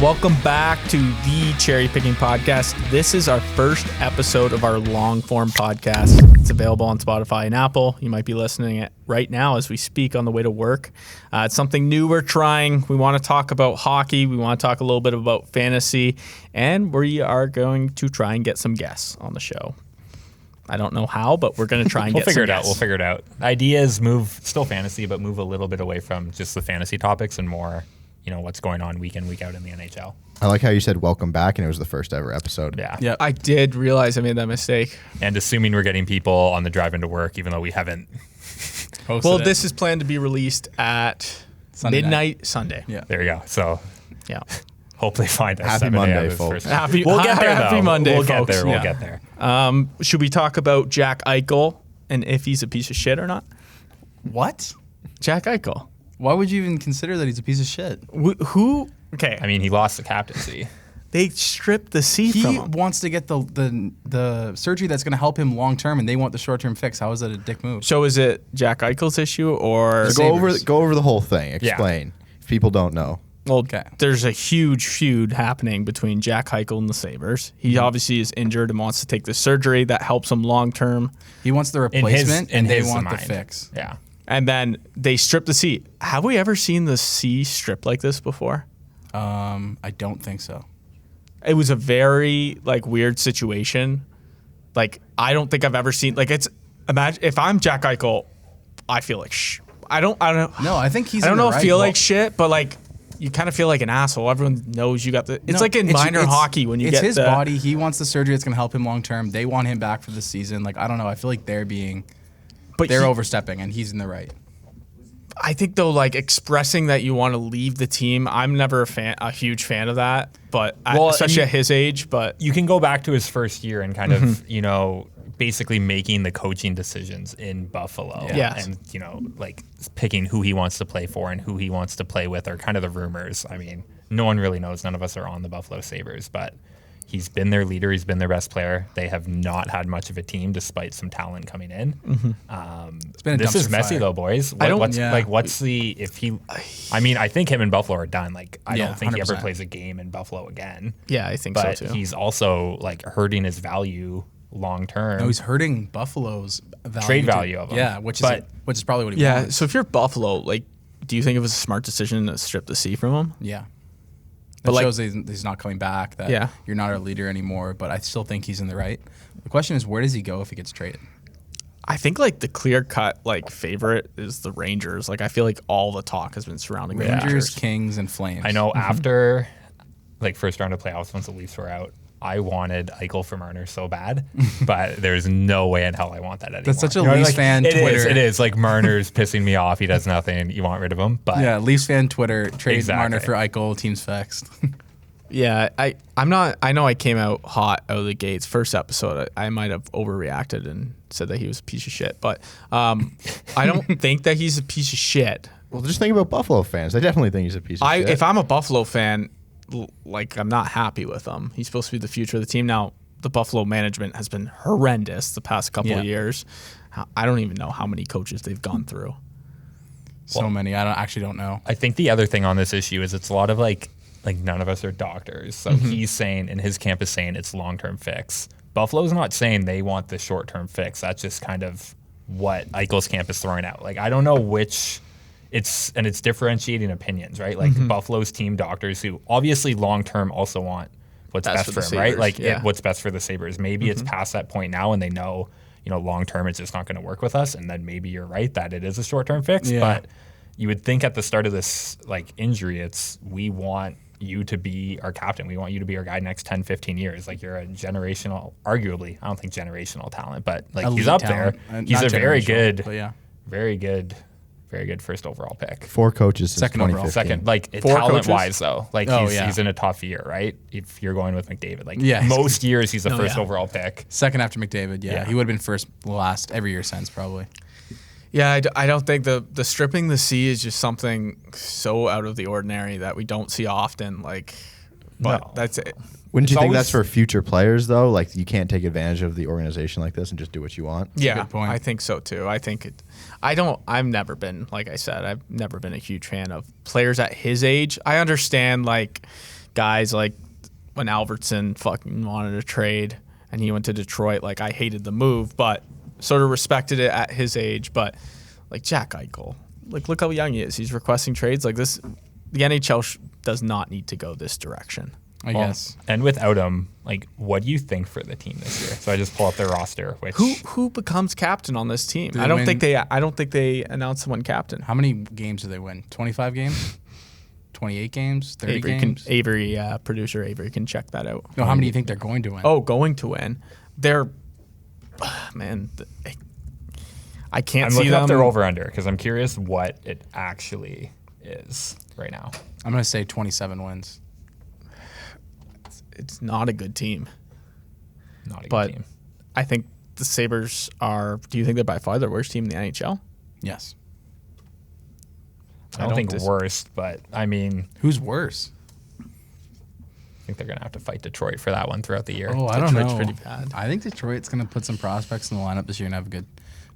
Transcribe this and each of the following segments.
Welcome back to the Cherry Pickin podcast. This is our first episode of our long-form podcast. It's available on Spotify and Apple. You might be listening it right now as we speak on the way to work. It's something new we're trying. We want to talk about hockey. We want to talk a little bit about fantasy. And we are going to try and get some guests on the show. I don't know how, but we're going to try and We'll get some figure it out. guests. We'll figure it out. Ideas move, still fantasy, but move a little bit away from just the fantasy topics and more, what's going on week in, week out in the NHL. I like how you said welcome back and it was the first ever episode. Yeah. I did realize I made that mistake. And assuming we're getting people on the drive into work, even though we haven't posted Well, it. this is planned to be released at midnight Sunday. Yeah. There you go. So Yeah. hope they find us. Happy 7 Monday, a.m. is folks. first. We'll get there, though. Happy Monday, We'll get folks. there. We'll Yeah. get there. Should we talk about Jack Eichel and if he's a piece of shit or not? What? Jack Eichel. Why would you even consider that he's a piece of shit? Who? Okay. I mean, he lost the captaincy. They stripped the C from He him. wants to get the surgery that's going to help him long term, and they want the short term fix. How is that a dick move? So is it Jack Eichel's issue or? So go over the whole thing. Explain. If people don't know. Well, Okay. there's a huge feud happening between Jack Eichel and the Sabres. He obviously is injured and wants to take the surgery that helps him long term. He wants the In his, replacement, in and they his want the mind. fix. Yeah. And then they strip the C. Have we ever seen the C stripped like this before? I don't think so. It was a very weird situation. I don't think I've ever seen imagine if I'm Jack Eichel, I feel like I don't No, I think he's. I don't in the know. right. Feel Well, like shit, but you kind of feel like an asshole. Everyone knows you got the. It's no, like in minor hockey when you it's get his the, body. He wants the surgery that's going to help him long term. They want him back for the season. I don't know. I feel like they're But overstepping, and he's in the right. I think though, expressing that you want to leave the team, I'm never a huge fan of that. But especially at his age. But You can go back to his first year and kind of, basically making the coaching decisions in Buffalo. Yeah. And, picking who he wants to play for and who he wants to play with are kind of the rumors. I mean, no one really knows. None of us are on the Buffalo Sabres, but he's been their leader. He's been their best player. They have not had much of a team despite some talent coming in. It's been a This is dumpster messy fire. though, boys. I don't- What's the, if he, I mean, I think him and Buffalo are done. I Yeah, don't think he ever 100%. plays a game in Buffalo again. yeah, I think But so too. he's also hurting his value long term. No, he's hurting Buffalo's value Trade value of him. Yeah, which But- is probably what he Yeah. wants. So if you're Buffalo, do you think it was a smart decision to strip the C from him? Yeah. But, That shows he's not coming back, that Yeah. you're not our leader anymore, but I still think he's in the right. The question is, where does he go if he gets traded? I think the clear cut favorite is the Rangers. I feel like all the talk has been surrounding the Rangers, Rangers. Kings, and Flames. I know after first round of playoffs, once the Leafs were out, I wanted Eichel for Marner so bad, but there's no way in hell I want that anymore. That's such a Leafs fan Twitter. It is. Marner's pissing me off. He does nothing. You want rid of him. But Yeah, Leafs fan Twitter, trade Exactly. Marner for Eichel, team's fixed. Yeah, I'm not. I know I came out hot out of the gates. First episode, I might have overreacted and said that he was a piece of shit. But I don't think that he's a piece of shit. Well, just think about Buffalo fans. They definitely think he's a piece of shit. If I'm a Buffalo fan, I'm not happy with him. He's supposed to be the future of the team. Now, the Buffalo management has been horrendous the past couple of years. I don't even know how many coaches they've gone through. So many. I actually don't know. I think the other thing on this issue is it's a lot of none of us are doctors. So he's saying, and his camp is saying it's long-term fix. Buffalo's not saying they want the short-term fix. That's just kind of what Eichel's camp is throwing out. I don't know which it's differentiating opinions, right? Buffalo's team doctors who obviously long-term also want what's best for him, right? What's best for the Sabres. Maybe it's past that point now and they know, long-term it's just not going to work with us. And then maybe you're right that it is a short-term fix. Yeah. But you would think at the start of this injury, we want you to be our captain. We want you to be our guy next 10, 15 years. You're a generational, arguably, I don't think generational talent, but he's Elite up talent. there. He's Not a very generational, good, but yeah. very good first overall pick. 4 coaches since Second overall. 2015. Second, Four talent-wise, though. yeah. He's in a tough year, right? If you're going with McDavid. Yeah. Most years he's a first yeah. overall pick. Second after McDavid, yeah. Yeah. He would have been first last every year since, probably. Yeah, I don't think the stripping the C is just something so out of the ordinary that we don't see often. But No. that's it. Wouldn't you It's think always- that's for future players, though? You can't take advantage of the organization like this and just do what you want? Yeah, good point. I think so too. I've never been, like I said, I've never been a huge fan of players at his age. I understand guys like when Albertson fucking wanted a trade and he went to Detroit, like I hated the move, but sort of respected it at his age. But like Jack Eichel, like look how young he is. He's requesting trades like this. The NHL does not need to go this direction. I guess. And without him, like, what do you think for the team this year? So I just pull up their roster. Which Who becomes captain on this team? Do I don't they think win? they. I don't think they announced someone captain. How many games do they win? 25 games? 28 games? 30 Avery games? Producer Avery can check that out. No, how many do you think they're going to win? Oh, going to win. They're man. I can't I'm see looking them. up their over-under because I'm curious what it actually is right now. I'm going to say 27 wins. It's not a good team. Not a good But team. I think the Sabres are. Do you think they're by far the worst team in the NHL? Yes. I don't think worst, but I mean, Who's worse? I think they're going to have to fight Detroit for that one throughout the year. Oh, I don't Detroit's know. pretty bad. I think Detroit's going to put some prospects in the lineup this year and have a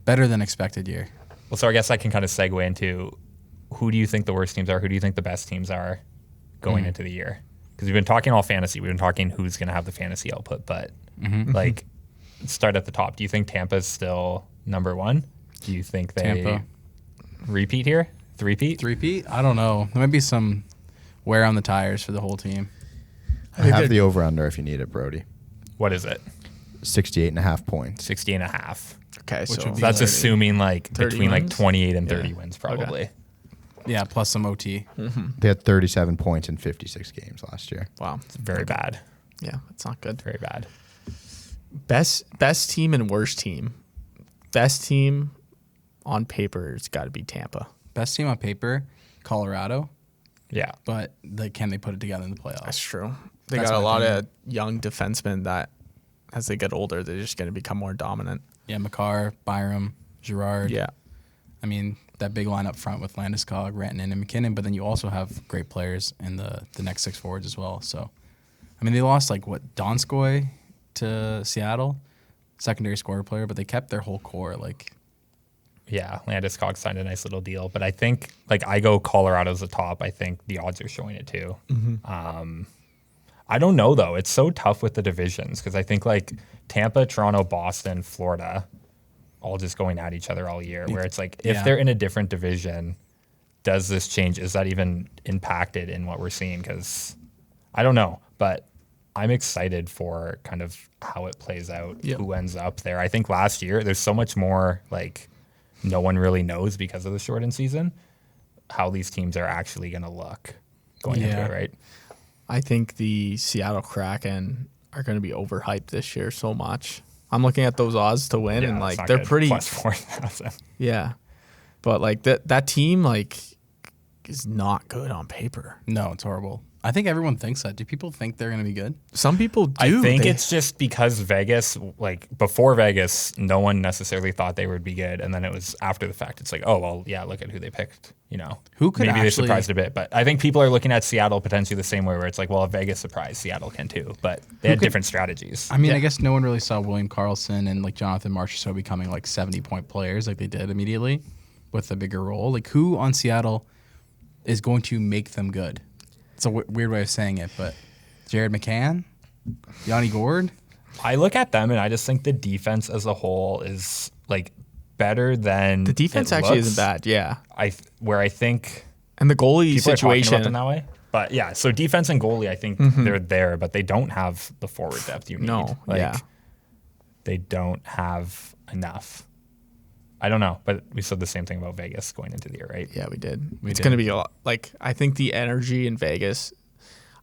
better than expected year. Well, so I guess I can kind of segue into who do you think the worst teams are? Who do you think the best teams are going into the year? Because we've been talking all fantasy. We've been talking who's going to have the fantasy output, but like start at the top. Do you think Tampa's still number one? Do you think they Tampa. repeat here? Three-peat? Three-peat? I don't know. There might be some wear on the tires for the whole team. I have the over-under if you need it, Brody. What is it? 68.5 points. 60.5. Okay, Which so would be That's 30. assuming like 30 between like wins? 28 and 30 Yeah. wins probably. Yeah, plus some OT. They had 37 points in 56 games last year. Wow. It's very bad. Yeah, that's not good. Very bad. Best team and worst team. Best team on paper has got to be Tampa. Best team on paper, Colorado, Yeah. but can they put it together in the That's playoffs? true. They That's got a my lot thing. of young defensemen that, as they get older, they're just going to become more dominant. Yeah, Makar, Byram, Girard. Yeah. I mean, that big line up front with Landeskog, Rantanen, and McKinnon, but then you also have great players in the next six forwards as well. So, I mean, they lost, Donskoy to Seattle, secondary scorer player, but they kept their whole core. Yeah, Landeskog signed a nice little deal, but I think I go Colorado's the top. I think the odds are showing it too. I don't know though. It's so tough with the divisions because I think Tampa, Toronto, Boston, Florida, all just going at each other all year. Where it's if Yeah. they're in a different division, does this change? Is that even impacted in what we're seeing? Because I don't know, but I'm excited for kind of how it plays out. Yeah. Who ends up there? I think last year there's so much more no one really knows because of the shortened season how these teams are actually going to look going into Yeah. it, right? I think the Seattle Kraken are going to be overhyped this year so much. I'm looking at those odds to win, and it's not they're good. pretty. Plus 4,000. Yeah, but that team is not good on paper. No, it's horrible. I think everyone thinks that. Do people think they're going to be good? Some people do. I think They- it's just because Vegas, before Vegas, no one necessarily thought they would be good, and then it was after the fact. It's oh well, yeah, look at who they picked. Who could maybe they actually- surprised a bit, but I think people are looking at Seattle potentially the same way, where it's well, if Vegas surprised, Seattle can too, but they had different strategies. I mean, Yeah. I guess no one really saw William Karlsson and Jonathan Marchessault becoming 70-point players like they did immediately with a bigger role. Who on Seattle is going to make them good? It's a weird way of saying it, but Jared McCann, Yanni Gord. I look at them and I just think the defense as a whole is better than the defense it actually looks. isn't bad. Yeah, Where I think and the goalie people are talking about them situation. that way. But yeah, so defense and goalie, I think they're there, but they don't have the forward depth you need. No, yeah. They don't have enough. I don't know, but we said the same thing about Vegas going into the year, right? Yeah, we did. It's did. going to be a lot. I think the energy in Vegas,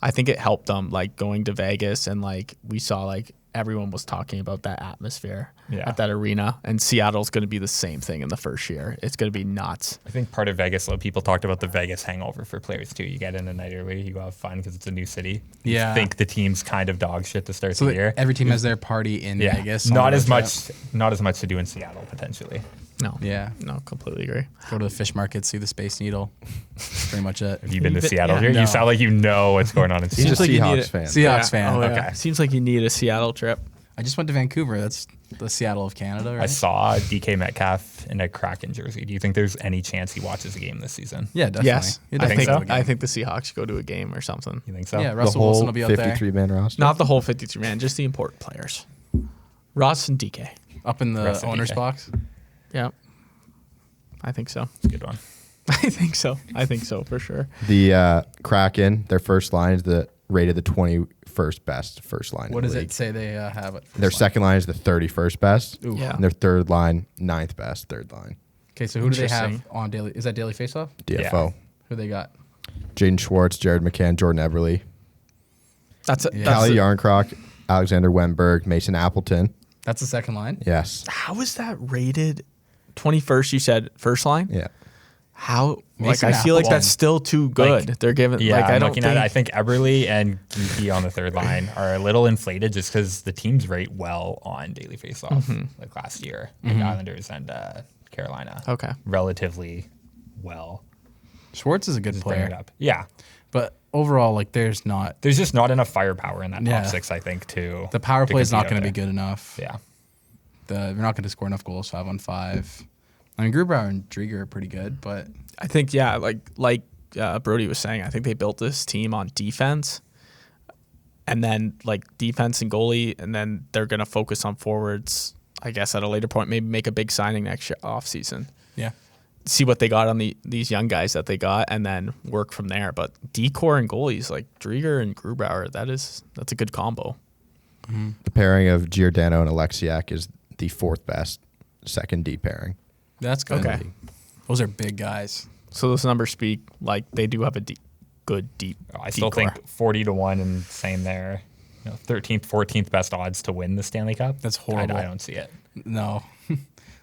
I think it helped them, going to Vegas, and we saw everyone was talking about that atmosphere at that arena, and Seattle's going to be the same thing in the first year. It's going to be nuts. I think part of Vegas, though, people talked about the Vegas hangover for players too. You get in a night early, you go have fun because it's a new city. Yeah. You think the team's kind of dog shit to start So the year. every team has their party in Yeah, Vegas. on not the as road much to do in Seattle potentially. No. Yeah. No, completely agree. trip. Go to the fish market, see the Space Needle. That's pretty much it. Have you been to But- Seattle yeah, here? no. You sound like you know what's going on in He's Seattle. a like you need Seahawks it. fan. Seahawks fan. Oh, yeah. Okay. Seems like you need a Seattle trip. I just went to Vancouver. That's the Seattle of Canada, right? I saw DK Metcalf in a Kraken jersey. Do you think there's any chance he watches a game this season? Yeah, definitely. Yes, He'll I definitely think go to a I game. think the Seahawks go to a game or something. You think so? Yeah, The Russell whole Wilson will be out there. 53-man roster. Not the whole 53 man, just the important players. Ross and DK. Up in the Rest of owner's DK. box. Yeah, I think so. It's a good one. I think so. I think so for sure. The Kraken, their first line is rated the 21st best first line. What in does the it league. say they have? At Their second line is the 31st best. Ooh. Yeah. And their third line, 9th best third line. Okay, so who do they have Interesting. on daily? Is that Daily Faceoff? DFO. Who they got? Jaden Schwartz, Jared McCann, Jordan Eberle, That's it. Yeah. That's Callie it. Yarncroc, Alexander Wenberg, Mason Appleton. That's the second line. Yes. How is that rated? 21st, you said first line. Yeah. How? Mason I feel like Appleton. that's still too good. Like, They're giving. Yeah, like I I'm don't looking think. at it. I think Eberle and Geeky on the third line are a little inflated just because the teams rate well on daily faceoff, like last year, like Islanders and Carolina. Okay. Relatively well. Schwartz is a good Just bring it player, up. Yeah. but overall, like, there's not There's just not enough firepower in that Yeah. top six, I think, to the power to play is not compete going to out be good enough. there. Yeah. They're not going to score enough goals 5-on-5. I mean, Grubauer and Drieger are pretty good, but I think like Brody was saying. I think they built this team on defense, and then like defense and goalie, and then they're gonna focus on forwards. I guess at a later point, maybe make a big signing next off season. yeah. See what they got on these young guys that they got, and then work from there. But decor and goalies like Drieger and Grubauer, that's a good combo. The pairing of Giordano and Alexiak is the 4th best second D pairing. That's good. Okay. Those are big guys. So those numbers speak like they do have a good deep. I still decor. think 40-1 and same there. 13th, 14th best odds to win the Stanley Cup. That's horrible. I don't see it. No.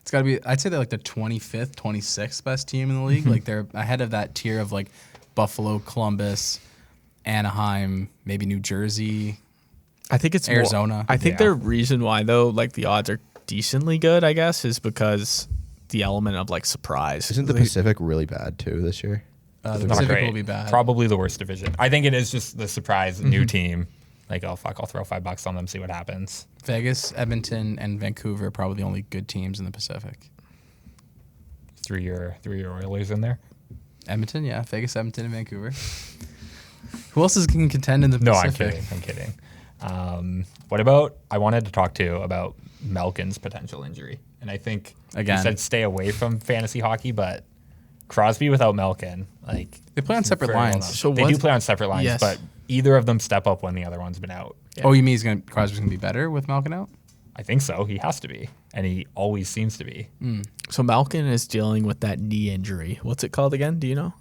It's got to be, I'd say they're like the 25th, 26th best team in the league. Like, they're ahead of that tier of like Buffalo, Columbus, Anaheim, maybe New Jersey. I think it's Arizona. I think Yeah. the reason why though, like the odds are decently good, I guess, is because the element of like surprise. Isn't the Like, Pacific really bad too this year? The Not Pacific great. will be bad. Probably the worst division. I think it is just the surprise new team. Like, oh fuck, I'll throw $5 on them, see what happens. Vegas, Edmonton, and Vancouver are probably the only good teams in the Pacific. Threw your Oilers in there. Edmonton, yeah. Vegas, Edmonton, and Vancouver. Who else is can contend in the No, Pacific? I'm kidding. What about? I wanted to talk to about Malkin's potential injury, and I think Again. you said stay away from fantasy hockey, but Crosby without Malkin, like They play on separate very well lines. known. So they do what's- play on separate lines, Yes. but either of them step up when the other one's been out. Oh, you mean Crosby's going to be better with Malkin out? I think so. He has to be, and he always seems to be. So Malkin is dealing with that knee injury. What's it called again? Do you know?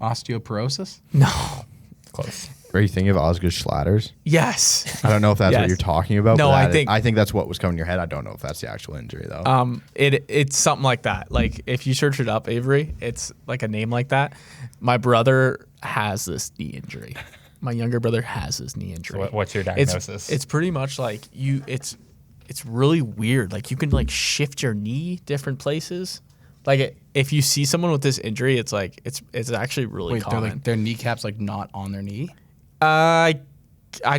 Osteoporosis? No. Close. Are you thinking of Osgood Schlatters? Yes. I don't know if that's Yes. what you're talking about. No, but I think- that's what was coming in your head. I don't know if that's the actual injury though. It's something like that. Like if you search it up, Avery, it's like a name like that. My brother has this knee injury. My younger brother has this knee injury. What's your It's- diagnosis? It's pretty much like it's really weird. Like you can like shift your knee different places. Like if you see someone with this injury, it's like it's actually really Wait, common. their kneecaps like not on their knee? I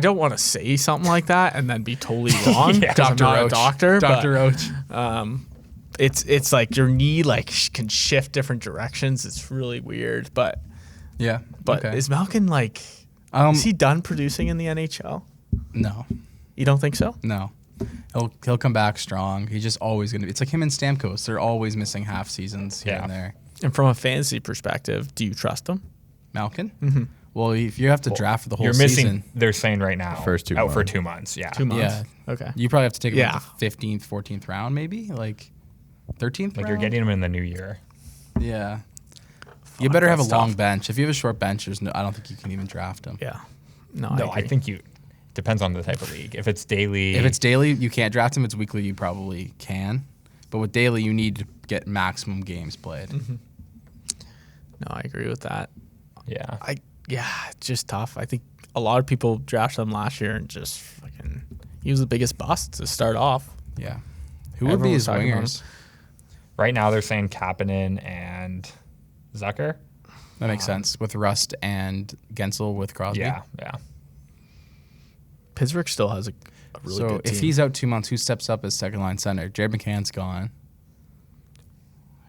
don't want to say something like that and then be totally wrong. Yeah. 'Cause I'm not a doctor. Dr. Roach. It's like your knee like can shift different directions. It's really weird. But Yeah. okay. is Malkin like is he done producing in the NHL? No. You don't think so? No. He'll come back strong. He's just always going to be. It's like him and Stamkos. They're always missing half seasons here Yeah. and there. And from a fantasy perspective, do you trust him? Malkin? Mm-hmm. Well, if you have to draft for the whole You're missing. season, They're saying right now, First 2 out for months. 2 months. Yeah, 2 months. Yeah. Okay. you probably have to take him Yeah. like the 15th, 14th round, maybe like 13th. Like round? you're getting them in the new year. Yeah. You better have a that's long tough. bench. If you have a short bench, I don't think you can even draft him. Yeah. No, No, I I agree. think you. Depends on the type of league. If it's daily, If it's daily, you can't draft him. If it's weekly, you probably can. But with daily, you need to get maximum games played. No, I agree with that. yeah, It's just tough. I think a lot of people drafted him last year and just fucking he was the biggest bust to start off. Yeah. Who would be Everyone was his talking about wingers? right now they're saying Kapanen and Zucker. That makes sense with Rust and Gensel with Crosby. Yeah, yeah. Pittsburgh still has a really So good team. if he's out 2 months, who steps up as second line center? Jared McCann's gone.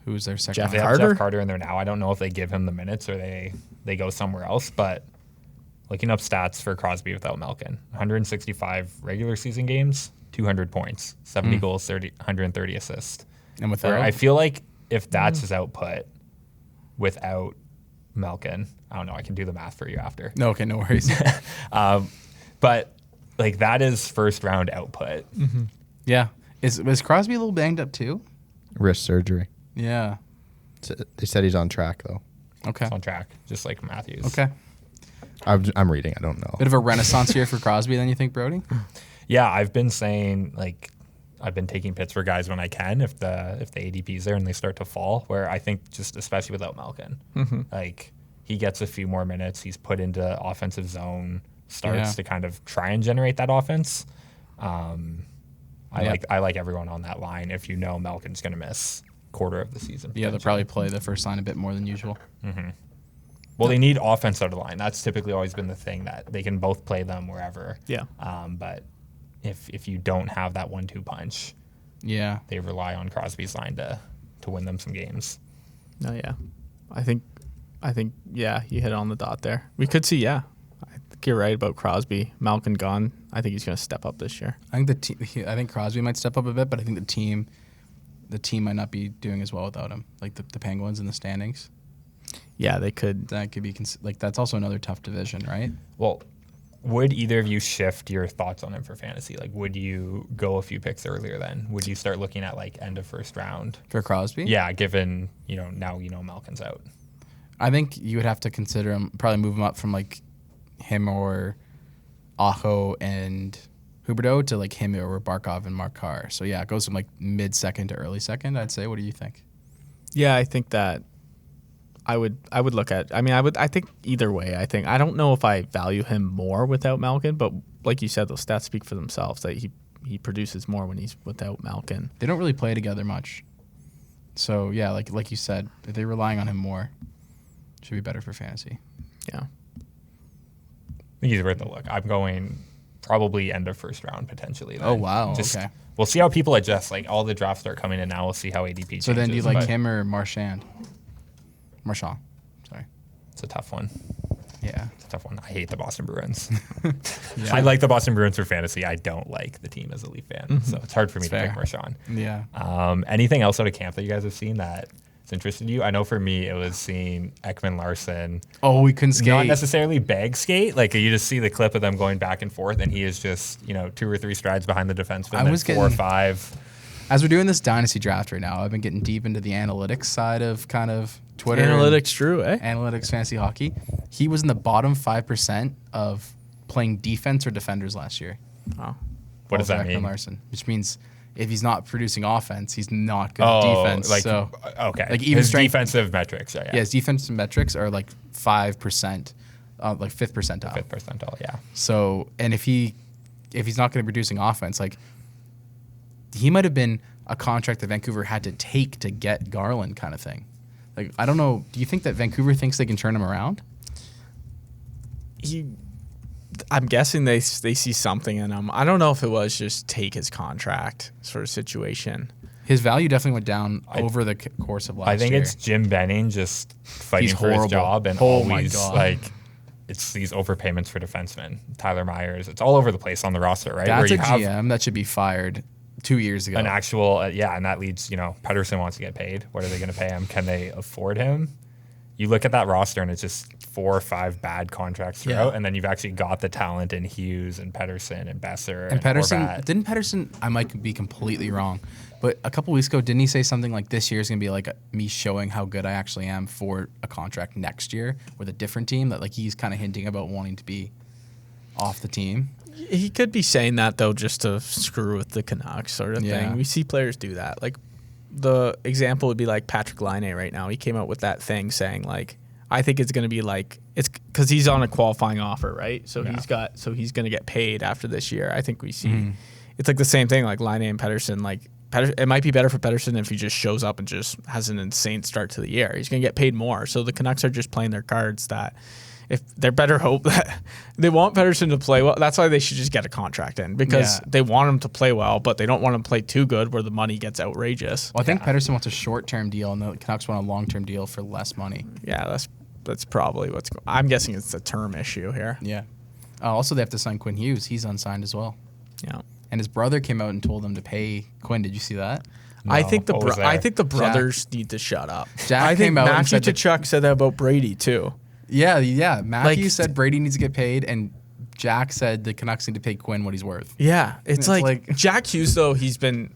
Who's their second Jeff They line? have Carter? Jeff Carter in there now. I don't know if they give him the minutes or they go somewhere else, but looking up stats for Crosby without Malkin, 165 regular season games, 200 points, 70 goals, 130 assists. And Where without, I feel like if that's his output without Malkin, I don't know, I can do the math for you after. no, okay, no worries. But like that is first round output. Yeah. Is Crosby a little banged up too? Wrist surgery. Yeah. They said he's on track though. Okay. It's on track, just like Matthews. Okay. I'm reading. I don't know. Bit of a renaissance year for Crosby, then you think, Brody? Yeah, I've been saying like I've been taking Pittsburgh guys when I can if the ADP's there and they start to fall. Where I think just especially without Malkin, like he gets a few more minutes. He's put into offensive zone, starts to kind of try and generate that offense. I like everyone on that line. If you know Malkin's going to miss quarter of the season. Yeah, they'll probably play the first line a bit more than usual. Well, they need offense out of the line. That's typically always been the thing that they can both play them wherever. Yeah. But if you don't have that 1-2 punch, Yeah. they rely on Crosby's line to win them some games. No, yeah. I think, yeah, you hit it on the dot there. We could see, yeah. I think you're right about Crosby. Malkin gone. I think he's going to step up this year. I think Crosby might step up a bit, but I think the team might not be doing as well without him. Like the Penguins in the standings. Yeah, they could. That could be that's also another tough division, right? Well, would either of you shift your thoughts on him for fantasy? Like, would you go a few picks earlier then? Would you start looking at like end of first round? For Crosby? Yeah, given, now Malkin's out. I think you would have to consider him, probably move him up from like him or Aho and Huberdeau to like him or Barkov and Mark Carr. So yeah, it goes from like mid second to early second, I'd say. What do you think? Yeah, I think that I would look at. I think either way. I don't know if I value him more without Malkin, but like you said, those stats speak for themselves. That he produces more when he's without Malkin. They don't really play together much. So yeah, like you said, if they're relying on him more, should be better for fantasy. Yeah. I think he's worth a look. I'm going probably end of first round potentially. Then. Oh wow, Just, okay. We'll see how people adjust. Like all the drafts start coming in now. We'll see how ADP changes. So then do you like but him or Marchand? Sorry. It's a tough one. Yeah. It's a tough one. I hate the Boston Bruins. I like the Boston Bruins for fantasy. I don't like the team as a Leaf fan. So it's hard for me to pick Marchand. Yeah. Anything else out of camp that you guys have seen that's interested you? I know for me it was seeing Ekman Larson. Oh, we couldn't skate. Not necessarily bag skate. Like you just see the clip of them going back and forth, and he is just 2 or 3 strides behind the defenseman. I was 4 or getting- 5. As we're doing this Dynasty draft right now, I've been getting deep into the analytics side of kind of Twitter. Analytics, Drew, eh? Analytics fantasy hockey. He was in the bottom 5% of playing defense or defenders last year. Oh. What does that Ekman mean? Larson, which means if he's not producing offense, he's not good at defense. Okay. like even his strength- defensive metrics. Yeah. his defensive metrics are like 5%, like 5th percentile. 5th percentile. Yeah. So, and if he's not going to be producing offense, like he might have been a contract that Vancouver had to take to get Garland kind of thing. Like, I don't know. Do you think that Vancouver thinks they can turn him around? I'm guessing they see something in him. I don't know if it was just take his contract sort of situation. His value definitely went down over the course of last year. I think it's Jim Benning just fighting He's for his horrible. job and Oh my always God. like it's these overpayments for defensemen. Tyler Myers. It's all over the place on the roster, right? That's Where a you have GM that should be fired 2 years ago. an actual and that leads Pedersen wants to get paid. What are they going to pay him? Can they afford him? You look at that roster and it's just 4 or 5 bad contracts throughout, and then you've actually got the talent in Hughes and Pedersen and Besser and Pedersen, Horvat. didn't Pedersen, I might be completely wrong, but a couple weeks ago, didn't he say something like this year is going to be like me showing how good I actually am for a contract next year with a different team? That like he's kind of hinting about wanting to be off the team. He could be saying that though, just to screw with the Canucks sort of Yeah. thing. We see players do that. Like the example would be like Patrick Laine right now. He came out with that thing saying like, I think it's going to be like it's because he's on a qualifying offer, right? So he's going to get paid after this year. I think we see it's like the same thing like Laine and Pedersen. Like it might be better for Pedersen if he just shows up and just has an insane start to the year. He's going to get paid more. So the Canucks are just playing their cards that if they're better hope that they want Pettersson to play well. That's why they should just get a contract in because they want him to play well, but they don't want him to play too good where the money gets outrageous. Well, I think Pettersson wants a short-term deal, and the Canucks want a long-term deal for less money. Yeah, that's probably what's going. I'm guessing it's a term issue here. Yeah. Also, they have to sign Quinn Hughes. He's unsigned as well. Yeah. And his brother came out and told them to pay Quinn. Did you see that? No, I think what was there? the brothers need to shut up. Jack I think came out and Matthew said that- Tkachuk said that about Brady too. Yeah. Matthew Like- said Brady needs to get paid, and Jack said the Canucks need to pay Quinn what he's worth. Yeah, it's like, like- Jack Hughes though. He's been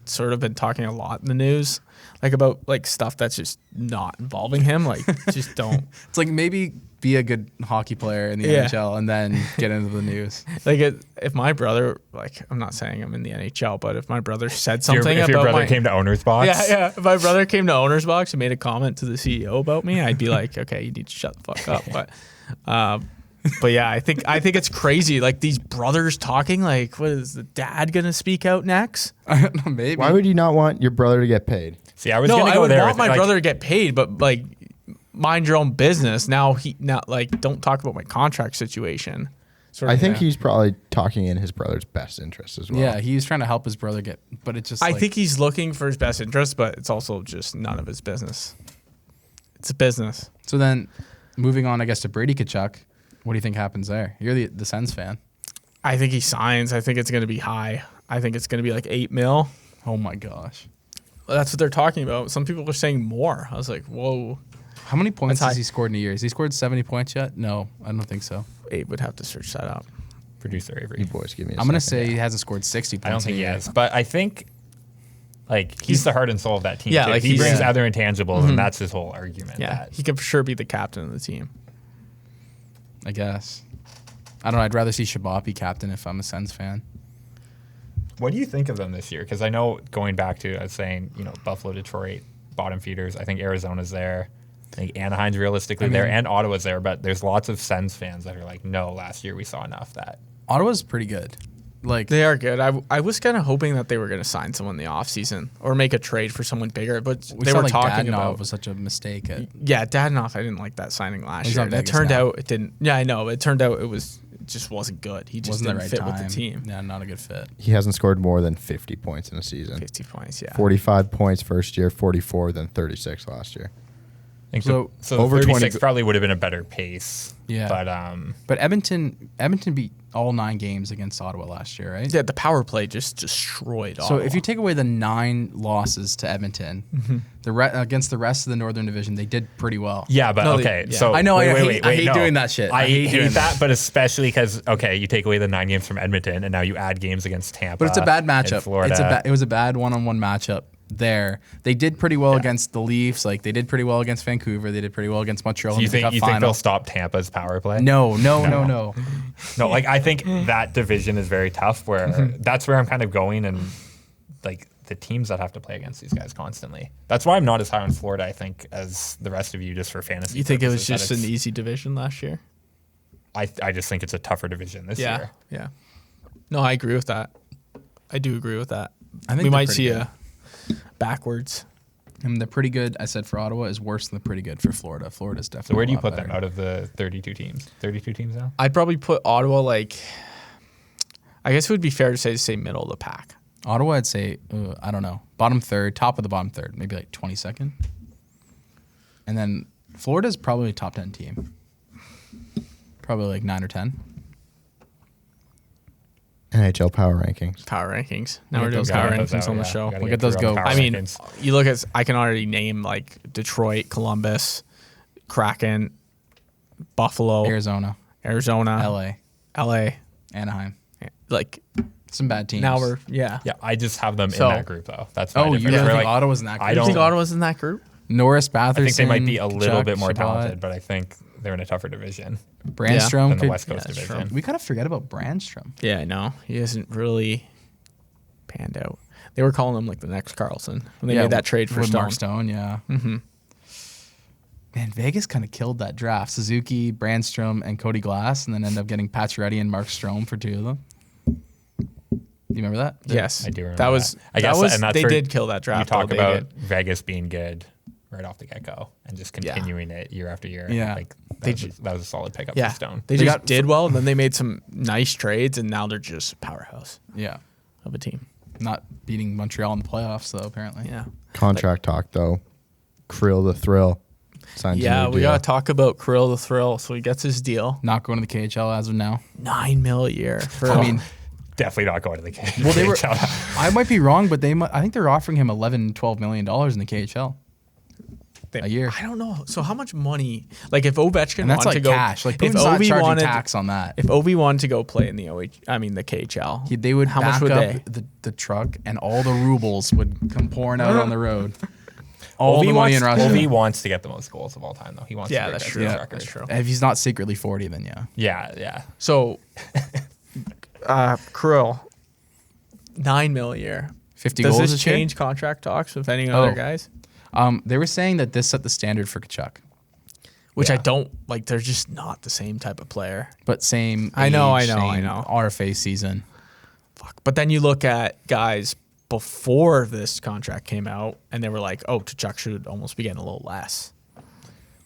talking a lot in the news, like about like stuff that's just not involving him. Like just don't It's like maybe be a good hockey player in the Yeah. NHL and then get into the news. like if my brother, like I'm not saying I'm in the NHL, but if my brother said If something your about brother my came to owner's box, yeah, if my brother came to owner's box and made a comment to the CEO about me, I'd be like, okay, you need to shut the fuck up. But yeah, I think it's crazy. Like these brothers talking. Like, what is the dad gonna speak out next? I don't know, maybe. Why would you not want your brother to get paid? See, I was No, gonna I go would there. want with, my like, brother to get paid, but like, mind your own business. Now like, don't talk about my contract situation. Sort I of think thing. he's probably talking in his brother's best interest as well. Yeah, he was trying to help his brother get, but it's just. I like, think he's looking for his best interest, but it's also just none of his business. It's a business. So then, moving on, I guess to Brady Tkachuk. What do you think happens there? You're the Sens fan. I think he signs. I think it's going to be high. I think it's going to be like $8 million. Oh my gosh. That's what they're talking about. Some people are saying more. I was like, whoa. How many points That's has high. he scored in a year? Has he scored 70 points yet? No, I don't think so. Abe would have to search that up. producer Avery. You boys give me a I'm going to second. say he hasn't scored 60 points. I don't think in a he year. has, but I think like he's the heart and soul of that team. Yeah, too. like he he's- brings yeah. other intangibles, and that's his whole argument. Yeah, that he can for sure be the captain of the team. I guess. I don't know. I'd rather see Shabbat be captain if I'm a Sens fan. What do you think of them this year? Because I know going back to, I was saying, Buffalo, Detroit, bottom feeders. I think Arizona's there. I think Anaheim's realistically there, and Ottawa's there. But there's lots of Sens fans that are like, no, last year we saw enough that. Ottawa's pretty good. Like They are good. I was kind of hoping that they were going to sign someone in the offseason or make a trade for someone bigger, but we they saw were like talking Dadonov about. was such a mistake. Yeah, Dadonov, I didn't like that signing last He's year. on And it Vegas turned now. out it didn't. Yeah, I know. It turned out it just wasn't good. He just wasn't the didn't right fit time with the team. Yeah, not a good fit. He hasn't scored more than 50 points in a season. 50 points, yeah. 45 points first year, 44, then 36 last year. I think So, so over over 20 36 probably would have been a better pace. Yeah. But But Edmonton beat all 9 games against Ottawa last year, right? Yeah, the power play just destroyed So Ottawa. if you take away the 9 losses to Edmonton, against the rest of the Northern Division, they did pretty well. yeah, but No, okay. yeah. So I know, I wait, hate no. doing that shit. I hate doing that, but especially because you take away the 9 games from Edmonton, and now you add games against Tampa. But it's a bad and matchup. Florida. It was a bad one-on-one matchup there. They did pretty well against the Leafs. Like they did pretty well against Vancouver. They did pretty well against Montreal. So you in the think Cup you think final. they'll stop Tampa's power play? No. No, like I think that division is very tough. Where that's where I'm kind of going, and like the teams that have to play against these guys constantly. That's why I'm not as high on Florida. I think as the rest of you, just for fantasy. you think it was purposes, that just an it's- easy division last year? I just think it's a tougher division this year. Yeah. No, I agree with that. I do agree with that. I think we they're might pretty see good. a backwards. And the pretty good, I said for Ottawa, is worse than the pretty good for Florida. Florida's definitely. So where do you a lot put them better. out of the 32 teams? 32 teams now. I'd probably put Ottawa I guess it would be fair to say middle of the pack. Ottawa, I'd say, I don't know, bottom third, top of the bottom third, maybe like 22nd. And then Florida's probably a top 10 team. Probably like 9 or 10. NHL power rankings. Power rankings. Now we're Get doing those power going. rankings on the show. Gotta We'll get get those through all go. the power I mean, rankings. you look at, I can already name like Detroit, Columbus, Kraken, Buffalo, Arizona, LA, Anaheim. like Some bad teams. now we're yeah. I just have them So- in that group though. That's my Oh, you difference. really Where, think like, Ottawa's in that I You don't think Ottawa's in that group? Norris, Batherson. I think they might be a little Tkachuk, bit more Shabbat, talented, but I think they're in a tougher division Brandstrom than the could. West Coast that's division. We kind of forget about Brandstrom. Yeah, I know. He hasn't really panned out. They were calling him like the next Carlson when they made that trade for with Stone. Mark Stone, yeah. Mm-hmm. Man, Vegas kind of killed that draft. Suzuki, Brandstrom, and Cody Glass, and then end up getting Pacioretty and Mark Strome for 2 of them. You remember that? Yes, I do remember that was. I guess that was. and that's They where did kill that draft. You talk though. They about did. Vegas being good right off the get-go and just continuing it year after year. Yeah. Like That was a solid pickup Yeah, for Stone. they just did well, and then they made some nice trades, and now they're just a powerhouse Yeah. of a team. Not beating Montreal in the playoffs, though, apparently. Yeah. Contract talk, though. Krill the Thrill. Signs a Yeah, new we deal. got to talk about Krill the Thrill. So he gets his deal. Not going to the KHL as of now. $9 million a year. I mean, Definitely not going to the KHL. well, they were. I might be wrong, but I think they're offering him $11-12 million in the KHL a year. I don't know. So how much money? Like if Ovechkin And that's wanted like to go, cash. Like if Putin's not Ovi charging wanted tax on that. if Ovi wanted to go play in the the KHL, They would how back much would up they? the truck, and all the rubles would come pouring out on the road. All Ovi the money in wants, Russia. Ovi wants to get the most goals of all time, though. He wants to break that's that true. Series Yeah, record. that's true. If he's not secretly 40, then yeah. Yeah. So, Krill, $9 million a year. 50 Does goals this this year? change contract talks with any other guys? They were saying that this set the standard for Kachuk, Which I Yeah. don't like. They're just not the same type of player. but same. I know, age, I know, I same know. RFA season. Fuck. But then you look at guys before this contract came out, and they were like, "Oh, Tkachuk should almost be getting a little less."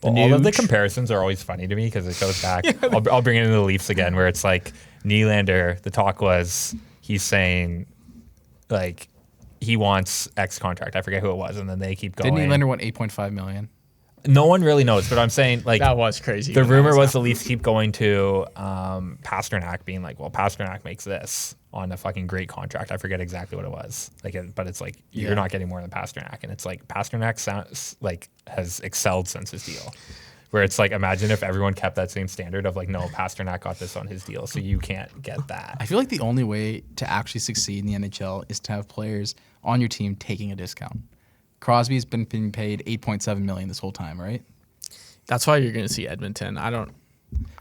Well, all of the Nuge. comparisons are always funny to me because it goes back. I'll bring it into the Leafs again, where it's like Nylander. The talk was he's saying like he wants X contract. I forget who it was, and then they keep going. Didn't Nylander want $8.5 million? No one really knows, but I'm saying like That was crazy. the when that rumor was out. the Leafs keep going to Pasternak, being like, "Well, Pasternak makes this on a fucking great contract." I forget exactly what it was, but it's like you're not getting more than Pasternak, and it's like Pasternak sounds like has excelled since his deal. Where it's like, imagine if everyone kept that same standard of like, no, Pasternak got this on his deal, so you can't get that. I feel like the only way to actually succeed in the NHL is to have players on your team taking a discount. Crosby's been being paid $8.7 million this whole time, right? That's why you're going to see Edmonton. I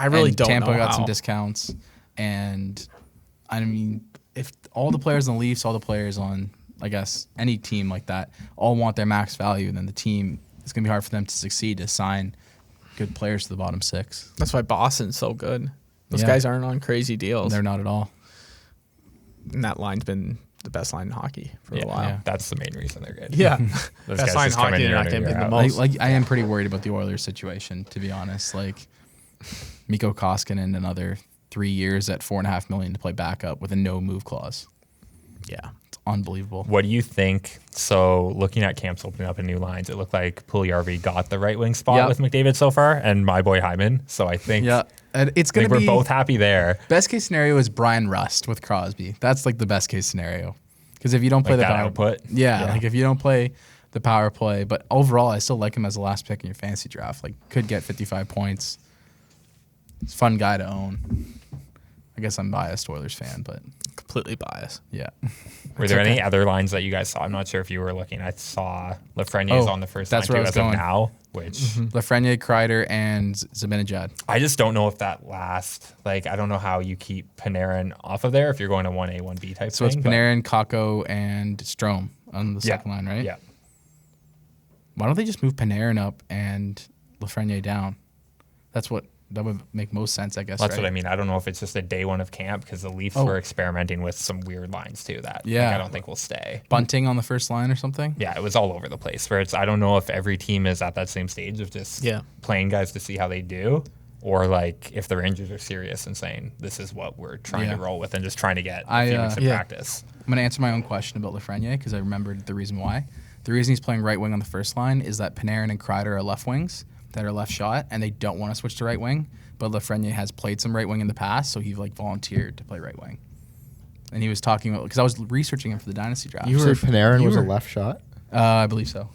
really And don't Tampa know got how. some discounts, and I mean, if all the players on the Leafs, all the players on, I guess, any team like that, all want their max value, then the team, it's going to be hard for them to succeed to sign good players to the bottom six. That's why Boston's so good. Those Yeah. guys aren't on crazy deals. They're not at all. And that line's been the best line in hockey for a while. yeah. That's the main reason they're good. Yeah. Those Best guys line in just come hockey, in they're year not in getting and paid year the out. most. Like I am pretty worried about the Oilers situation, to be honest. Like Mikko Koskinen another 3 years at $4.5 million to play backup with a no move clause. Yeah. It's unbelievable. What do you think? So, looking at camps opening up in new lines, it looked like Puljujarvi got the right wing spot Yeah. with McDavid so far, and my boy Hyman. So I think, Yeah, and it's I gonna think be we're both happy there. best case scenario is Brian Rust with Crosby. That's like the best case scenario. Because if you don't play Like the that power output? yeah, Yeah. like if you don't play the power play, but overall, I still like him as the last pick in your fantasy draft. Like could get 55 points. It's a fun guy to own. I guess I'm biased Oilers fan, but Completely biased. yeah. Were there any other lines that you guys saw? I'm not sure if you were looking. I saw Lafreniere's Oh, on the first that's line where I too was as of going. now, which Lafreniere, Kreider, and Zibanejad. I just don't know if that lasts. Like, I don't know how you keep Panarin off of there if you're going to 1A, 1B type So thing. it's but- Panarin, Kako, and Strome on the Yeah. second line, right? Yeah. Why don't they just move Panarin up and Lafreniere down? That would make most sense, I guess. That's right? what I mean. I don't know if it's just a day one of camp because the Leafs Oh. were experimenting with some weird lines too that Yeah. I don't think will stay. Bunting on the first line or something. Yeah, it was all over the place. Where it's I don't know if every team is at that same stage of just playing guys to see how they do, or like if the Rangers are serious and saying this is what we're trying Yeah. to roll with and just trying to get I, a few weeks of yeah. practice. I'm going to answer my own question about Lafreniere because I remembered the reason why. The reason he's playing right wing on the first line is that Panarin and Kreider are left wings that are left shot, and they don't want to switch to right wing. But Lafreniere has played some right wing in the past, so he like volunteered to play right wing. And he was talking about because I was researching him for the Dynasty draft. You said Panarin was a left shot? I believe so.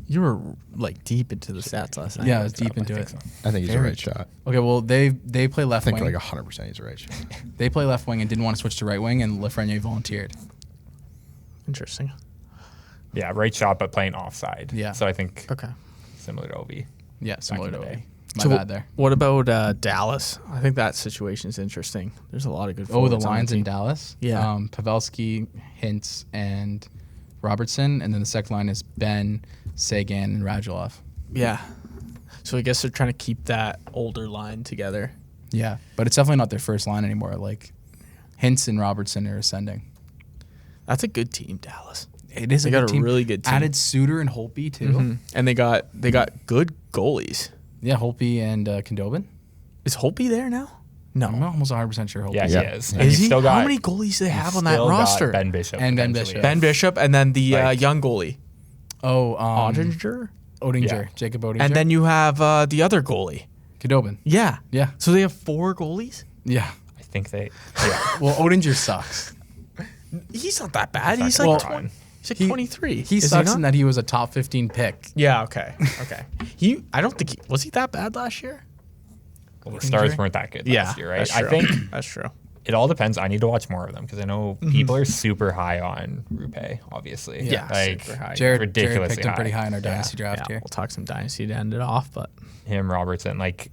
You were like deep into the stats last night. Yeah, I was deep into it. I think he's a right shot. Okay, well they play I left think wing. like 100% he's a right shot. They play left wing and didn't want to switch to right wing, and Lafreniere volunteered. Interesting. Yeah, right shot, but playing offside. Yeah. So I think Okay. similar to Ovi. Yeah, similar in to the day. Ovi. My So bad there. What about Dallas? I think that situation is interesting. There's a lot of good. Oh, the forwards on lines team. in Dallas. Yeah. Pavelski, Hintz, and Robertson, and then the second line is Ben, Sagan, and Radulov. Yeah. So I guess they're trying to keep that older line together. Yeah, but it's definitely not their first line anymore. Like Hintz and Robertson are ascending. That's a good team, Dallas. It is They a got good a team. really good team. Added Suter and Holtby too. And they got good goalies. Yeah, Holtby and Khudobin. Is Holtby there now? No. I'm almost 100% sure Holtby. Yeah, Yeah. he is. Is And you've he? still got, How many goalies do they have on that still got roster? Ben Bishop. And Ben potentially. Bishop. Ben Bishop, and then the young goalie, Oh, Ottinger. Odinger. Yeah. Jacob Odinger. And then you have the other goalie. Khudobin. Yeah. Yeah. So they have 4 goalies? Yeah. I think they. Yeah. Well, Odinger sucks. He's not that bad. He's He's not like gonna 20. run. He's like He- 23. He Is sucks not? in that he was a top 15 pick. Yeah, okay. Okay. I don't think was he that bad last year? Well, the Stars weren't that good last year, right? That's I true. think that's true. it all depends. I need to watch more of them because I know people are super high on Rupe, obviously. Yeah, like super high. Jared ridiculously picked him pretty high. high in our dynasty draft Yeah, here. we'll talk some dynasty to end it off, but Him, Robertson, like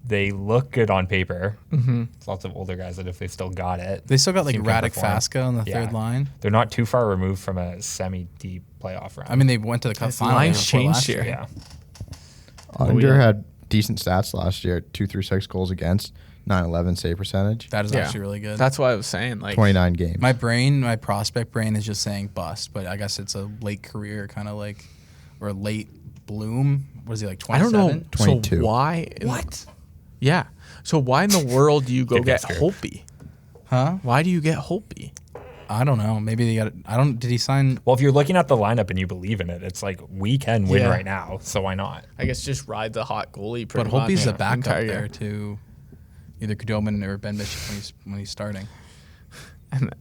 they look good on paper. Mm-hmm. There's lots of older guys that if they still got it, They still got like team can Radek perform. Faska on the Yeah. third line. They're not too far removed from a semi-deep playoff round. I mean, they went to the cup His final. lines before changed last here. yeah. Ottinger had decent stats last year. 236 goals against, 911 save percentage, That is Yeah. actually really good. that's what I was saying. Like 29 games. my prospect brain is just saying bust, but I guess it's a late career kind of like, or late bloom. What is he, like 27? I don't know. 22. So why? What? Yeah. So why in the world do you go Good get guess, Holtby? Huh? Why do you get Holtby? I don't know. Maybe they got. Did he sign? Well, if you're looking at the lineup and you believe in it, it's like we can win Yeah. right now, so why not? I guess just ride the hot goalie. But Pretty Holtby's much the backup entire there year. to either Khudobin or Ben Bishop when he's starting. And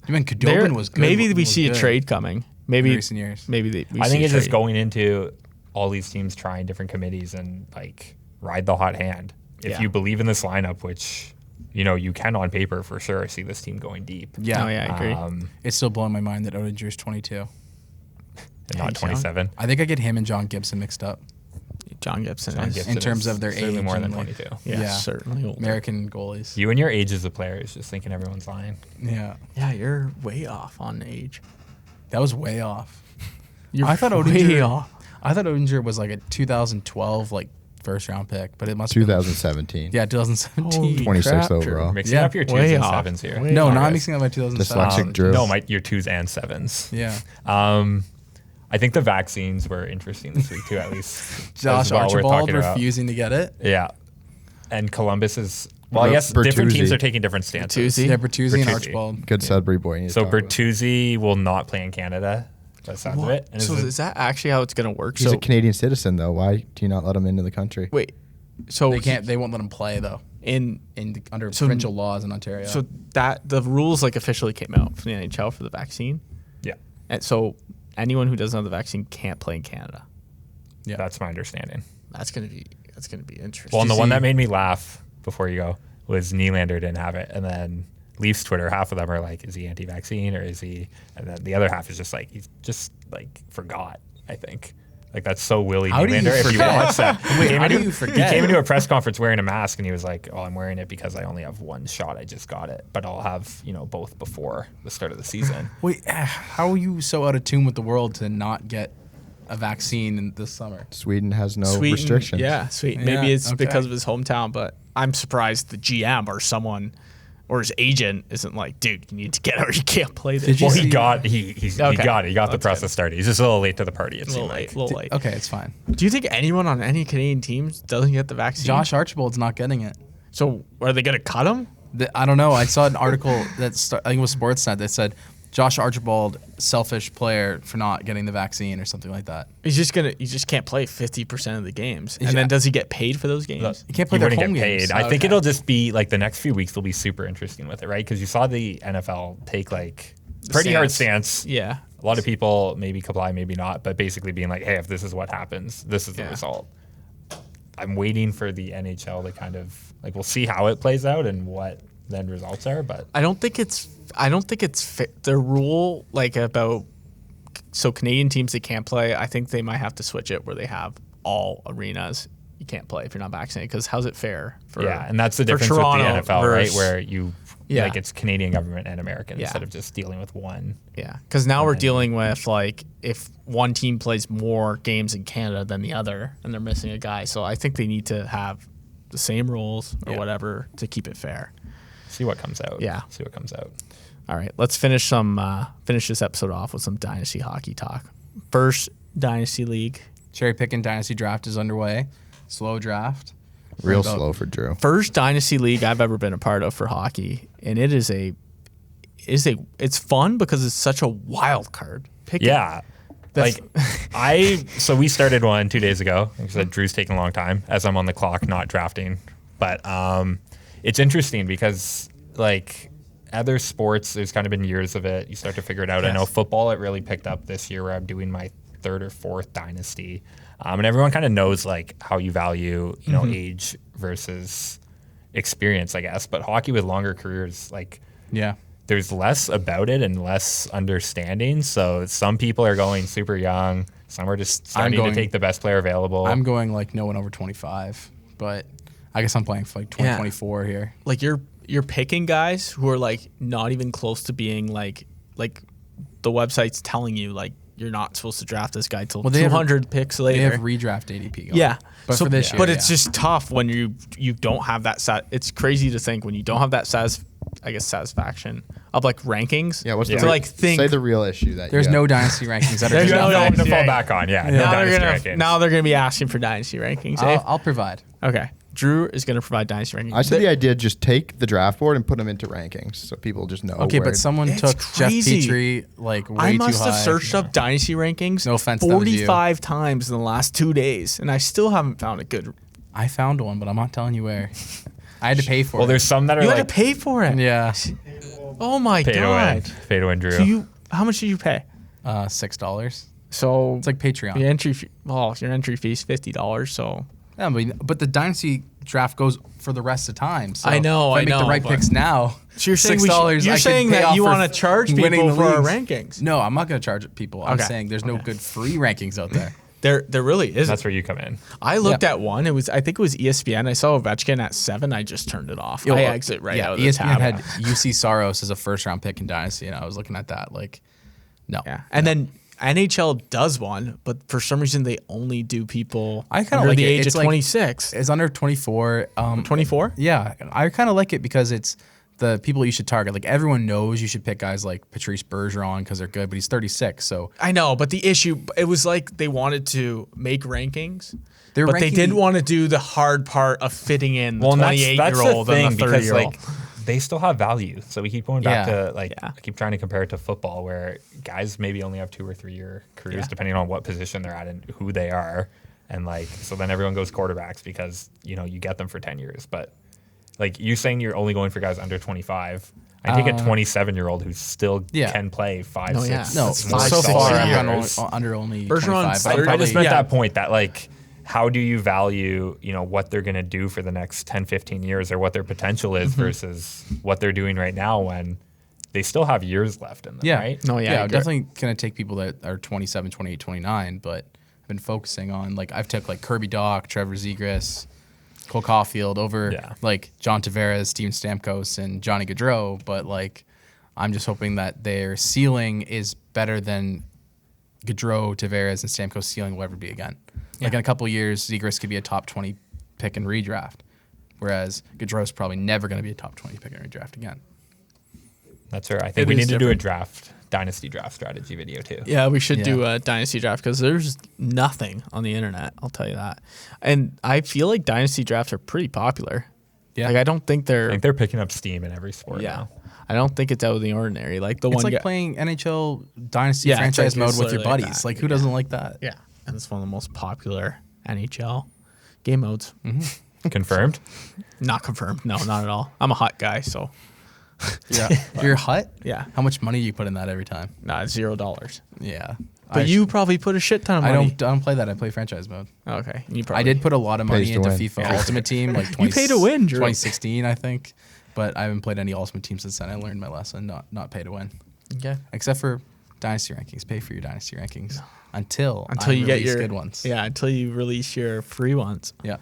You mean there- Khudobin was good? Maybe we was see a good trade coming. in Maybe recent years. we I see think a it's just trade. going into all these teams trying different committees and like ride the hot hand. If Yeah. you believe in this lineup, which you can on paper for sure see this team going deep. Yeah. Oh yeah, I agree. It's still blowing my mind that Odinger's 22. And not He's young. 27. I think I get him and John Gibson mixed up. John Gibson John is Gibson terms is of their certainly age more and, than like, 22. yeah, certainly older. American goalies. You and your age as a player is just thinking everyone's lying. Yeah. Yeah, you're way off on age. That was way off. You're I thought way Odinger. off. I thought Odinger was like a 2012 like first round pick, but it must be 2017. Yeah, 2017. 26th crap, Drew. overall. Mixing Yeah, up your twos way and off. sevens here. Way No, off. not mixing up my 2007. Dyslexic Drew. No, your twos and sevens. Yeah. I think the vaccines were interesting this week too, at least. Josh as well worth Archibald talking about. refusing to get it. Yeah. And Columbus is, well, I Ber- guess different Bertuzzi. teams are taking different stances. Bertuzzi. Yeah, Bertuzzi and Bertuzzi. Archibald. Good Sudbury boy. you need to So talk about. Bertuzzi will not play in Canada. That sounds of it. And So is it- is that actually how it's going to work? He's so a Canadian citizen, though. Why do you not let him into the country? wait, so They can't. They won't let him play though. Under So- provincial laws in Ontario. So that the rules like officially came out from the NHL for the vaccine, yeah, and so anyone who doesn't have the vaccine can't play in Canada. yeah, that's my understanding. That's gonna be interesting. Well, and the you one see- that made me laugh before you go was Nylander didn't have it. And then Leafs Twitter, half of them are like, is he anti-vaccine or is he? And then the other half is just like, he's just like forgot, I think. Like that's so Willie How do you Nylander. If you forget? watch that, Wait, he came how do into- you forget? He came into a press conference wearing a mask and he was like, "Oh, I'm wearing it because I only have one shot. I just got it, but I'll have both before the start of the season." wait, how are you so out of tune with the world to not get a vaccine in this summer? Sweden has no Sweden, restrictions. Yeah, sweet. Yeah, Maybe it's okay. because of his hometown, but I'm surprised the GM or someone or his agent isn't like, dude, you need to get out. You can't play this. Did you Well, see- he got he Okay. got it. He got the That's process started. He's just a little late to the party. It a little seemed late. like. A little late. Okay, it's fine. Do you think anyone on any Canadian teams doesn't get the vaccine? Josh Archibald's not getting it. So are they going to cut him? I don't know. I saw an article I think it was Sportsnet that said Josh Archibald, selfish player for not getting the vaccine or something like that. He just can't play 50% of the games. And then does he get paid for those games? He can't play He their wouldn't home get paid. games. I think Okay. it'll just be like the next few weeks will be super interesting with it, right? Because you saw the NFL take like pretty hard stance. Yeah. A lot of people maybe comply, maybe not, but basically being like, hey, if this is what happens, this is the Yeah. result. I'm waiting for the NHL to kind of like we'll see how it plays out and what the end results are, but I don't think it's the rule like about so Canadian teams that can't play. I think they might have to switch it where they have all arenas. You can't play if you're not vaccinated because how's it fair? For, yeah, and that's the for difference Toronto with the NFL, right? versus- Where you Yeah. like it's Canadian government and American Yeah. instead of just dealing with one. Yeah, because now we're dealing with like if one team plays more games in Canada than the other, and they're missing a guy. So I think they need to have the same rules or Yeah. whatever to keep it fair. See what comes out. Yeah. See what comes out. All right, let's finish this episode off with some Dynasty hockey talk. First Dynasty League. Cherry Pickin Dynasty Draft is underway. slow draft. Real About- slow for Drew. First Dynasty league I've ever been a part of for hockey, and it's fun because it's such a wild card. Yeah. That's- So we started one 2 days ago. Like I said, Drew's taking a long time as I'm on the clock, not drafting. But it's interesting because like other sports, there's kind of been years of it. You start to figure it out. Yes. I know football, it really picked up this year where I'm doing my third or fourth Dynasty. And everyone kind of knows like how you value, age versus experience, I guess. But hockey with longer careers, like Yeah. there's less about it and less understanding. So some people are going super young. Some are just starting to take the best player available. I'm going like no one over 25, but I guess I'm playing for like 2024 here. Like you're picking guys who are like not even close to being like the website's telling you like you're not supposed to draft this guy till 200 picks later. They have redraft ADP going. Yeah. But for this year, but it's just tough when you don't have that it's crazy to think when you don't have that satisfaction of like rankings. Yeah, what's to the like think say the real issue that there's you no dynasty rankings that are There's you just have no no one to dynasty fall rank. back on. Yeah. now they're gonna be asking for dynasty rankings. I'll provide. Okay. Drew is gonna provide dynasty rankings. I said the idea just take the draft board and put them into rankings so people just know. Okay, where but someone It's took crazy. Jeff Petrie like way I too must have high. searched up dynasty rankings No offense, that was you. 45 times in the last 2 days, and I still haven't found a good. I found one, but I'm not telling you where. I had to pay for Well, it. there's some that are You like had to pay for it. Yeah. Oh my pay to win. god. Pay to win, Drew. So how much did you pay? $6. So It's like Patreon. your entry fee. Well, your entry fee is $50. So Yeah, but the dynasty draft goes for the rest of time. So I know, if I I make the know, right but- picks now. So you're saying we $6. should, you're I could saying pay that off you for want to charge winning people the for our leagues. rankings? No, I'm not going to charge people. I'm Okay. saying there's no Okay. good free rankings out there. There really isn't. That's where you come in. I looked at one. I think it was ESPN. I saw Ovechkin at 7. I just turned it off. I exit right out of the ESPN tab. had UC Saros as a first round pick in Dynasty, and I was looking at that like, no. Yeah, and then NHL does one, but for some reason they only do people I kinda under like the it. age It's of like- 26. It's under 24. 24? Yeah, I kind of like it because it's the people you should target. Like everyone knows you should pick guys like Patrice Bergeron because they're good, but he's 36. So I know, but the issue, it was like they wanted to make rankings, They're but they ranking- didn't want to do the hard part of fitting in the Well, and that's 28-year-old the thing and the because 30-year-old. like they still have value. So we keep going back Yeah. to like Yeah. I keep trying to compare it to football where guys maybe only have 2 or 3 year careers Yeah. depending on what position they're at and who they are. And like so then everyone goes quarterbacks because you get them for 10 years. But like you saying you're only going for guys under 25. I take a 27-year-old who still can play 5, No, 6. yeah. no, It's 5, so 6 far years. I'm under only Bergeron's 25. but 30. I just meant Yeah. that point that like how do you value what they're going to do for the next 10 15 years or what their potential is versus what they're doing right now when they still have years left in them, Yeah. right? No, yeah, I I'm agree. definitely going to take people that are 27, 28, 29, but I've been focusing on like I've took like Kirby Dach, Trevor Zegras, Cole Caulfield over like John Tavares, Steven Stamkos, and Johnny Gaudreau, but like I'm just hoping that their ceiling is better than Gaudreau, Tavares, and Stamkos' ceiling will ever be again. Like in a couple of years, Zegras could be a top 20 pick in redraft, whereas Gaudreau's probably never going to be a top 20 pick in redraft again. That's right. I think It we is need to do a different. dynasty draft strategy video too. Yeah, we should Yeah. do a dynasty draft because there's nothing on the internet. I'll tell you that. And I feel like dynasty drafts are pretty popular. Yeah. Like I don't think I they're. think they're picking up steam in every sport Yeah. now. I don't think it's out of the ordinary. Like the It's one like guy. playing NHL Dynasty Yeah, it's franchise like- mode it's with your literally buddies. that. Like, who doesn't like that? Yeah, and it's one of the most popular NHL game modes. Confirmed? Not confirmed. No, not at all. I'm a hot guy, so Yeah. Your hut? yeah. How much money do you put in that every time? Nah, it's $0. Yeah. But you probably put a shit ton of I money. don't play that. I play franchise mode. Okay, you probably. I did put a lot of money Pays to into win. FIFA Yeah. Ultimate Team, like 20, pay to win, Drew. 2016, I think. But I haven't played any Ultimate Team since then. I learned my lesson, not pay to win. Okay. Except for Dynasty rankings. Pay for your Dynasty rankings until I You get release your good ones. Yeah, until you release your free ones. Yeah.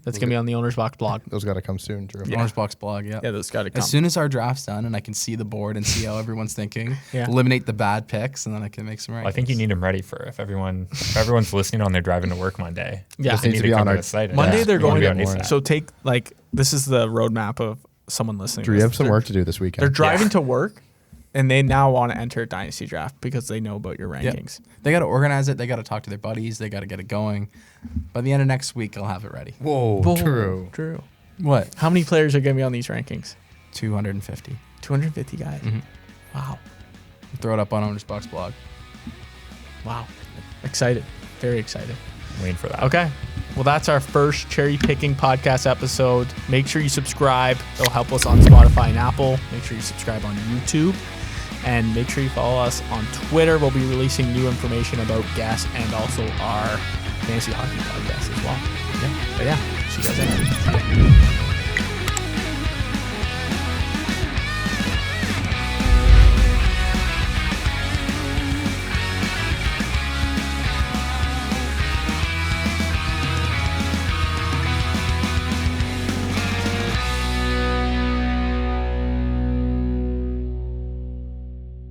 That's gonna be on the Owner's Box blog. Those got to come soon, Drew. The Orange Box blog, yeah. Yeah, those got to come. As soon as our draft's done and I can see the board and see how everyone's thinking, Yeah. eliminate the bad picks, and then I can make some rankings. I think you need them ready for if everyone's listening on their driving to work Monday. Yeah. They Needs need to be come on to our- the site. Monday Yeah. they're You wanna going be to. on ASAP. So take like this is the roadmap of someone listening. Drew, to you this. have some work to do this weekend. They're driving to work. And they now want to enter a Dynasty draft because they know about your rankings. They got to organize it. They got to talk to their buddies. They got to get it going. By the end of next week, I'll have it ready. Whoa, True. What? How many players are going to be on these rankings? 250. 250 guys. Mm-hmm. Wow. Throw it up on Owners Box blog. Wow. Excited. Very excited. Waiting for that. Okay. Well, that's our first Cherry Picking podcast episode. Make sure you subscribe. It'll help us on Spotify and Apple. Make sure you subscribe on YouTube. And make sure you follow us on Twitter. We'll be releasing new information about guests and also our fantasy hockey podcast as well. Yeah. But yeah, see you guys next week.